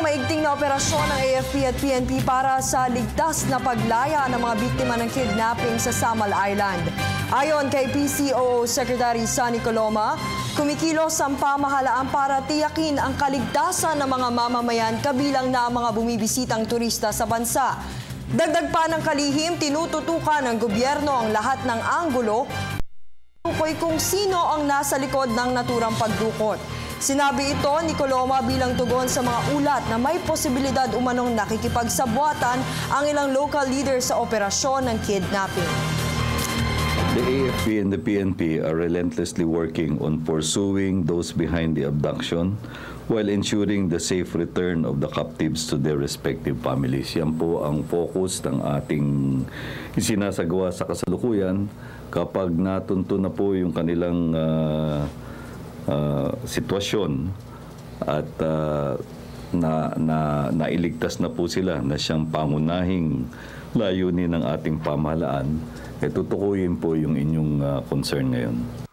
maigting na operasyon ng AFP at PNP para sa ligtas na paglaya ng mga biktima ng kidnapping sa Samal Island. Ayon kay PCOO Secretary Sunny Coloma, kumikilos ang pamahalaan para tiyakin ang kaligtasan ng mga mamamayan kabilang na ang mga bumibisitang turista sa bansa. Dagdag pa ng kalihim, tinututukan ng gobyerno ang lahat ng anggulo kung sino ang nasa likod ng naturang pagdukot. Sinabi ito ni Coloma bilang tugon sa mga ulat na may posibilidad umanong nakikipagsabwatan ang ilang local leaders sa operasyon ng kidnapping. The AFP and the PNP are relentlessly working on pursuing those behind the abduction while ensuring the safe return of the captives to their respective families. Yan po ang focus ng ating isinasagawa sa kasalukuyan kapag natunto na po yung kanilang sitwasyon at nailigtas na po sila na siyang pangunahing layunin ng ating pamahalaan, tutukuyin po yung inyong concern ngayon.